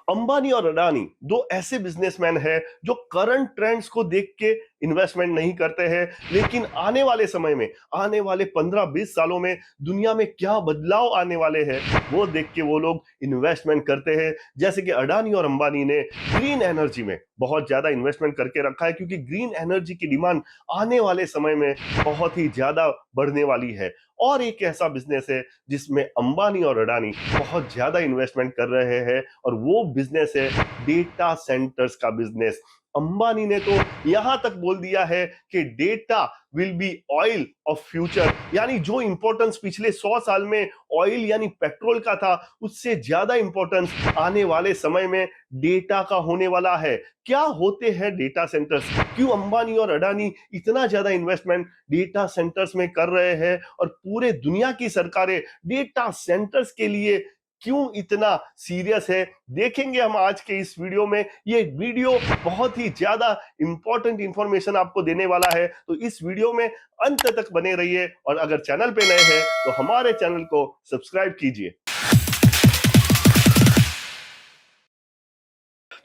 अंबानी और अडानी दो ऐसे बिजनेसमैन हैं जो करंट ट्रेंड्स को देख के इन्वेस्टमेंट नहीं करते हैं, लेकिन आने वाले समय में, आने वाले 15-20 सालों में दुनिया में क्या बदलाव आने वाले हैं वो देख के वो लोग इन्वेस्टमेंट करते हैं। जैसे कि अडानी और अंबानी ने ग्रीन एनर्जी में बहुत ज्यादा इन्वेस्टमेंट करके रखा है, क्योंकि ग्रीन एनर्जी की डिमांड आने वाले समय में बहुत ही ज्यादा बढ़ने वाली है। और एक ऐसा बिजनेस है जिसमें अंबानी और अडानी बहुत ज्यादा इन्वेस्टमेंट कर रहे हैं, और वो बिजनेस है डेटा सेंटर्स का बिजनेस। अंबानी ने तो यहां तक बोल दिया है कि data will be oil of future, यानी जो इंपॉर्टेंस पिछले 100 साल में ऑयल यानी पेट्रोल का था, उससे ज्यादा इंपॉर्टेंस आने वाले समय में डेटा का होने वाला है। क्या होते हैं डेटा सेंटर्स, क्यों अंबानी और अडानी इतना ज्यादा इन्वेस्टमेंट डेटा सेंटर्स में कर रहे हैं, और पूरे दुनिया की सरकारें डेटा सेंटर्स के लिए क्यों इतना सीरियस है, देखेंगे हम आज के इस वीडियो में। ये वीडियो बहुत ही ज्यादा इंपॉर्टेंट इंफॉर्मेशन आपको देने वाला है, तो इस वीडियो में अंत तक बने रहिए। और अगर चैनल पे नए हैं तो हमारे चैनल को सब्सक्राइब कीजिए।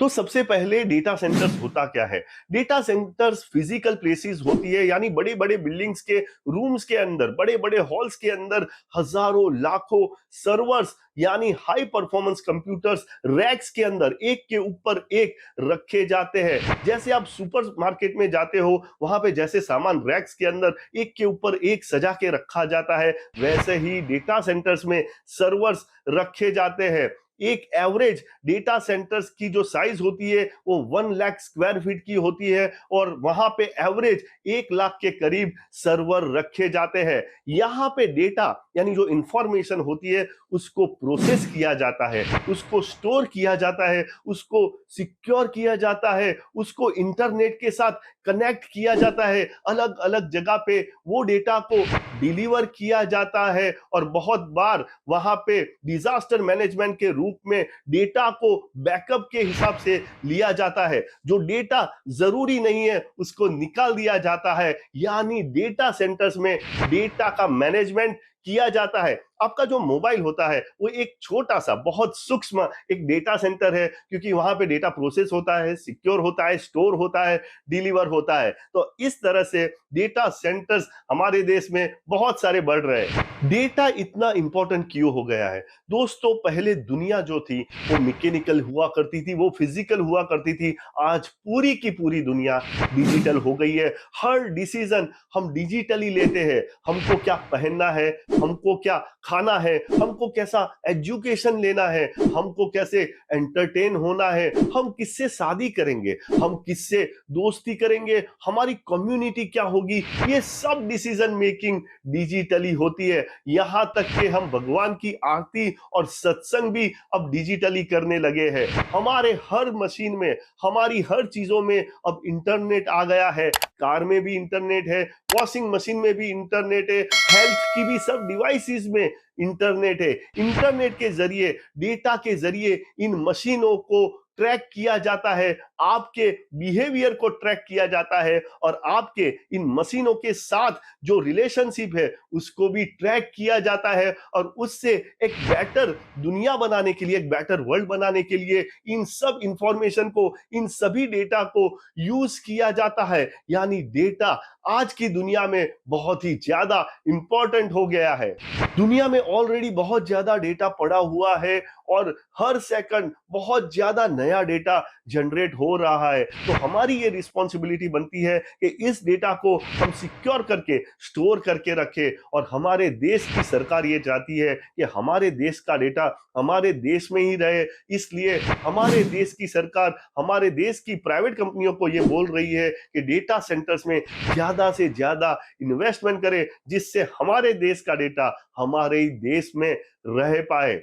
तो सबसे पहले डेटा सेंटर्स होता क्या है? डेटा सेंटर्स फिजिकल प्लेसेस होती है, यानी बड़े बड़े बिल्डिंग्स के रूम्स के अंदर, बड़े बड़े हॉल्स के अंदर हजारों लाखों सर्वर्स यानी हाई परफॉर्मेंस कंप्यूटर्स रैक्स के अंदर एक के ऊपर एक रखे जाते हैं। जैसे आप सुपर मार्केट में जाते हो, वहां पे जैसे सामान रैक्स के अंदर एक के ऊपर एक सजा के रखा जाता है, वैसे ही डेटा सेंटर्स में सर्वर्स रखे जाते हैं। एक एवरेज डेटा सेंटर्स की जो साइज होती है वो 1 लाख स्क्वायर फीट की होती है, और वहां पे एवरेज 1 लाख के करीब सर्वर रखे जाते हैं। यहां पे डेटा यानी जो इंफॉर्मेशन होती है उसको प्रोसेस किया जाता है, उसको स्टोर किया जाता है, उसको सिक्योर किया जाता है, उसको इंटरनेट के साथ कनेक्ट किया जाता है, अलग अलग जगह पे वो डेटा को डिलीवर किया जाता है। और बहुत बार वहां पे डिजास्टर मैनेजमेंट के रूप में डेटा को बैकअप के हिसाब से लिया जाता है, जो डेटा जरूरी नहीं है उसको निकाल दिया जाता है, यानी डेटा सेंटर्स में डेटा का मैनेजमेंट किया जाता है। आपका जो मोबाइल होता है वो एक छोटा सा बहुत सूक्ष्म एक डेटा सेंटर है, क्योंकि वहां पे डेटा प्रोसेस होता है, सिक्योर होता है, स्टोर होता है, डिलीवर होता है। तो इस तरह से डेटा सेंटर्स हमारे देश में बहुत सारे बढ़ रहे हैं। डेटा इतना इंपॉर्टेंट क्यों हो गया है दोस्तों? पहले दुनिया जो थी वो मैकेनिकल हुआ करती थी, वो फिजिकल हुआ करती थी। आज पूरी की पूरी दुनिया डिजिटल हो गई है। हर डिसीजन हम डिजिटली लेते हैं। हमको क्या पहनना है, हमको क्या खाना है, हमको कैसा एजुकेशन लेना है, हमको कैसे एंटरटेन होना है, हम किससे शादी करेंगे, हम किससे दोस्ती करेंगे, हमारी कम्युनिटी क्या होगी, ये सब डिसीजन मेकिंग डिजिटली होती है। यहां तक कि हम भगवान की आरती और सत्संग भी अब डिजिटली करने लगे हैं। हमारे हर मशीन में, हमारी हर चीजों में अब इंटरनेट आ गया है। कार में भी इंटरनेट है, वॉशिंग मशीन में भी इंटरनेट है, हेल्थ की भी सब डिवाइसेस में इंटरनेट है। इंटरनेट के जरिए, डेटा के जरिए इन मशीनों को ट्रैक किया जाता है, आपके बिहेवियर को ट्रैक किया जाता है, और आपके इन मशीनों के साथ जो रिलेशनशिप है उसको भी ट्रैक किया जाता है। और उससे एक बेटर दुनिया बनाने के लिए, एक बेटर वर्ल्ड बनाने के लिए इन सब इंफॉर्मेशन को, इन सभी डेटा को यूज किया जाता है। यानी डेटा आज की दुनिया में बहुत ही ज्यादा इंपॉर्टेंट हो गया है। दुनिया में ऑलरेडी बहुत ज्यादा डेटा पड़ा हुआ है, और हर सेकंड बहुत ज्यादा नया डेटा जनरेट हो रहा है। तो हमारी ये रिस्पॉन्सिबिलिटी बनती है कि इस डेटा को हम सिक्योर करके, स्टोर करके रखें। और हमारे देश की सरकार ये चाहती है कि हमारे देश का डेटा हमारे देश में ही रहे, इसलिए हमारे देश की सरकार हमारे देश की प्राइवेट कंपनियों को ये बोल रही है कि डेटा सेंटर्स में ज्यादा से ज्यादा इन्वेस्टमेंट करें, जिससे हमारे देश का डेटा हमारे ही देश में रह पाए।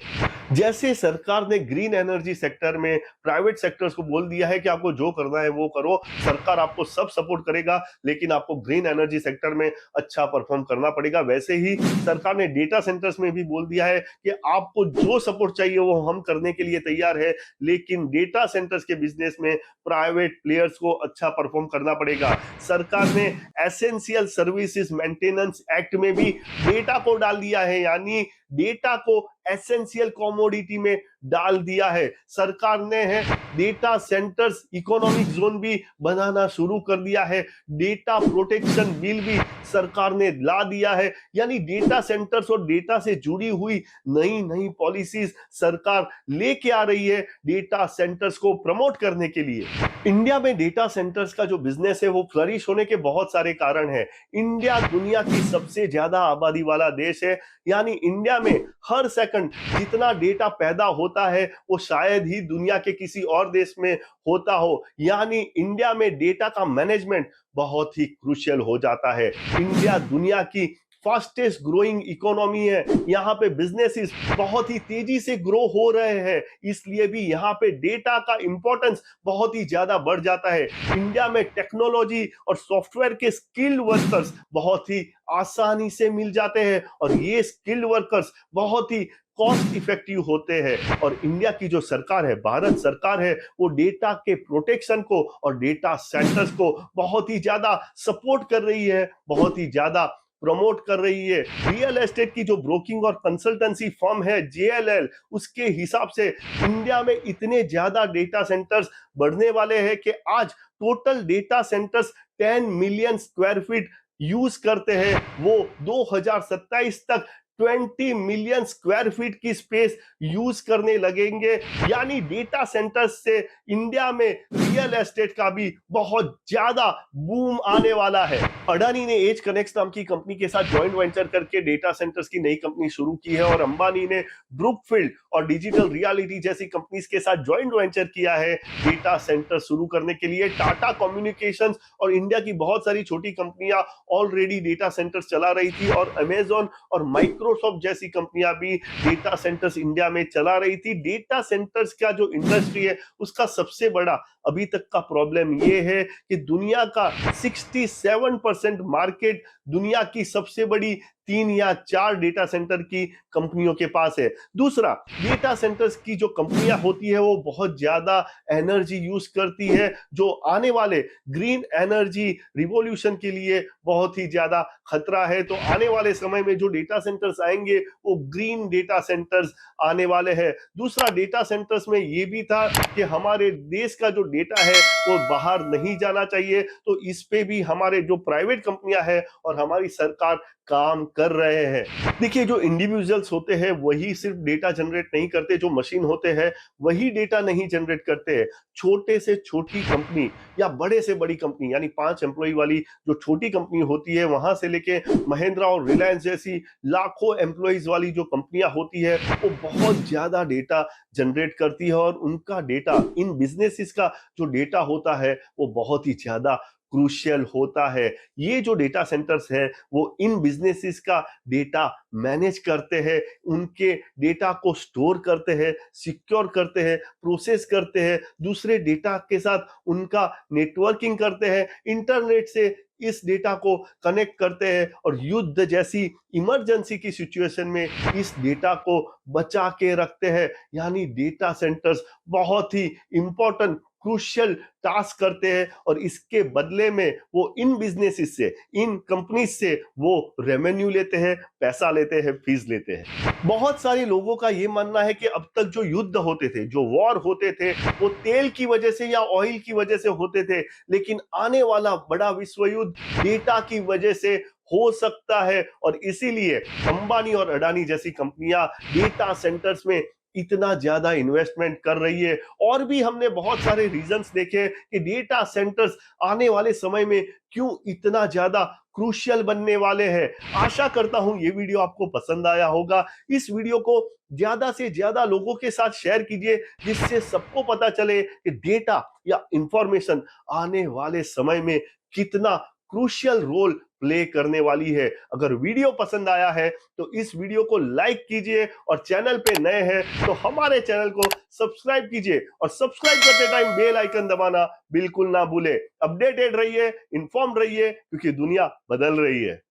जैसे सरकार ने ग्रीन एनर्जी सेक्टर में प्राइवेट सेक्टर्स को बोल दिया है कि आपको जो करना है वो करो, सरकार आपको सब सपोर्ट करेगा, लेकिन आपको ग्रीन एनर्जी सेक्टर में अच्छा परफॉर्म करना पड़ेगा। वैसे ही सरकार ने डेटा सेंटर्स में भी बोल दिया है कि आपको जो सपोर्ट चाहिए वो हम करने के लिए तैयार है, लेकिन डेटा सेंटर्स के बिजनेस में प्राइवेट प्लेयर्स को अच्छा परफॉर्म करना पड़ेगा। सरकार ने एसेंशियल सर्विसेज मेंटेनेंस एक्ट में भी डेटा को डाल दिया है, यानी डेटा को एसेंशियल कमोडिटी में डाल दिया है। सरकार ने है डेटा सेंटर्स इकोनॉमिक जोन भी बनाना शुरू कर दिया है। डेटा प्रोटेक्शन बिल भी सरकार ने ला दिया है। यानी डेटा सेंटर्स और डेटा से जुड़ी हुई नई नई पॉलिसीज सरकार लेके आ रही है डेटा सेंटर्स को प्रमोट करने के लिए। इंडिया में डेटा सेंटर्स का जो बिजनेस है वो फ्लरिश होने के बहुत सारे कारण हैं। इंडिया दुनिया की सबसे ज्यादा आबादी वाला देश है। यानी इंडिया में हर सेकंड जितना डेटा पैदा होता है वो शायद ही दुनिया के किसी और देश में होता हो। यानी इंडिया में डेटा का मैनेजमेंट बहुत ही क्रूशियल हो जाता है। इंडिया दुनिया की फास्टेस्ट ग्रोइंग इकोनॉमी है। यहाँ पे बिजनेसेस बहुत ही तेजी से ग्रो हो रहे हैं, इसलिए भी यहाँ पे डेटा का इंपॉर्टेंस बहुत ही ज्यादा बढ़ जाता है। इंडिया में टेक्नोलॉजी और सॉफ्टवेयर के स्किल्ड वर्कर्स बहुत ही आसानी से मिल जाते हैं और ये स्किल्ड वर्कर्स बहुत ही कॉस्ट इफेक्टिव होते हैं। और इंडिया की जो सरकार है, भारत सरकार है, वो डेटा के प्रोटेक्शन को और डेटा सेंटर्स को बहुत ही ज्यादा सपोर्ट कर रही है, बहुत ही ज्यादा प्रमोट कर रही है। रियल एस्टेट की जो ब्रोकिंग और कंसल्टेंसी फर्म है JLL, उसके हिसाब से इंडिया में इतने ज्यादा डेटा सेंटर्स बढ़ने वाले हैं कि आज total data centres 10 million square feet use करते हैं। वो 2027 तक 20 मिलियन स्क्वायर फीट की स्पेस यूज करने लगेंगे। यानी डेटा सेंटर्स से इंडिया में रियल एस्टेट का भी बहुत ज्यादा बूम आने वाला है। अडानी ने एज कनेक्ट नाम की कंपनी के साथ जॉइंट वेंचर करके डेटा सेंटर्स की नई कंपनी शुरू की है और अंबानी ने ब्रुकफील्ड और डिजिटल रियलिटी जैसी कंपनीज के साथ जॉइंट वेंचर किया है डेटा सेंटर शुरू करने के लिए। टाटा कम्युनिकेशंस और इंडिया की बहुत सारी छोटी कंपनियां ऑलरेडी डेटा सेंटर्स चला रही थी और अमेजॉन और माइक्रोसॉफ्ट जैसी कंपनियां भी डेटा सेंटर्स इंडिया में चला रही थी। डेटा सेंटर्स का जो इंडस्ट्री है उसका सबसे बड़ा अभी तक का प्रॉब्लम यह है कि दुनिया का 67% मार्केट दुनिया की सबसे बड़ी 3 या 4 डेटा सेंटर की कंपनियों के पास है। दूसरा, डेटा सेंटर्स की जो कंपनियां होती है वो बहुत ज्यादा एनर्जी यूज करती है, जो आने वाले ग्रीन एनर्जी रिवॉल्यूशन के लिए बहुत ही ज्यादा खतरा है। तो आने वाले समय में जो डेटा सेंटर्स आएंगे वो ग्रीन डेटा सेंटर्स आने वाले हैं। दूसरा, डेटा सेंटर्स में ये भी था कि हमारे देश का जो डेटा है वो बाहर नहीं जाना चाहिए, तो इस पे भी हमारे जो प्राइवेट कंपनियां हैं और हमारी सरकार काम कर रहे हैं। देखिए, जो इंडिविजुअल्स होते हैं वही सिर्फ डेटा जनरेट नहीं करते, जो मशीन होते हैं वही डेटा नहीं जनरेट करते हैं। छोटे से छोटी कंपनी या बड़े से बड़ी कंपनी यानी 5 एम्प्लॉय वाली जो छोटी कंपनी होती है, वहां से लेके महिंद्रा और रिलायंस जैसी लाखों एम्प्लॉयज वाली जो कंपनियां होती है वो बहुत ज्यादा डेटा जनरेट करती है और उनका डेटा, इन बिजनेसेस का जो डेटा होता है वो बहुत ही ज्यादा क्रूशियल होता है। ये जो डेटा सेंटर्स है वो इन बिजनेसेस का डेटा मैनेज करते हैं, उनके डेटा को स्टोर करते हैं, सिक्योर करते हैं, प्रोसेस करते हैं, दूसरे डेटा के साथ उनका नेटवर्किंग करते हैं, इंटरनेट से इस डेटा को कनेक्ट करते हैं और युद्ध जैसी इमरजेंसी की सिचुएशन में इस डेटा को बचा के रखते हैं। यानी डेटा सेंटर्स बहुत ही इंपॉर्टेंट क्रूशियल टास्क करते हैं और इसके बदले में वो इन बिजनेसेस से, इन कंपनीज से वो रेवेन्यू लेते हैं, पैसा लेते हैं, फीस लेते हैं। बहुत सारे लोगों का ये मानना है कि अब तक जो युद्ध होते थे, जो वॉर होते थे, वो तेल की वजह से या ऑयल की वजह से होते थे, लेकिन आने वाला बड़ा विश्व युद्ध डेटा की वजह से हो सकता है और इसीलिए अंबानी और अडानी जैसी कंपनियां डेटा सेंटर्स में इतना ज्यादा इन्वेस्टमेंट कर रही है। और भी हमने बहुत सारे रीजंस देखे कि डेटा सेंटर्स आने वाले समय में क्यों इतना ज्यादा क्रूशियल बनने वाले हैं। आशा करता हूं ये वीडियो आपको पसंद आया होगा। इस वीडियो को ज्यादा से ज्यादा लोगों के साथ शेयर कीजिए जिससे सबको पता चले कि डेटा या इंफॉर्मेशन आने वाले समय में कितना क्रूशियल रोल प्ले करने वाली है। अगर वीडियो पसंद आया है तो इस वीडियो को लाइक कीजिए और चैनल पे नए हैं तो हमारे चैनल को सब्सक्राइब कीजिए और सब्सक्राइब करते टाइम बेल आइकन दबाना बिल्कुल ना भूले। अपडेटेड रहिए, इन्फॉर्म्ड रहिए, क्योंकि दुनिया बदल रही है।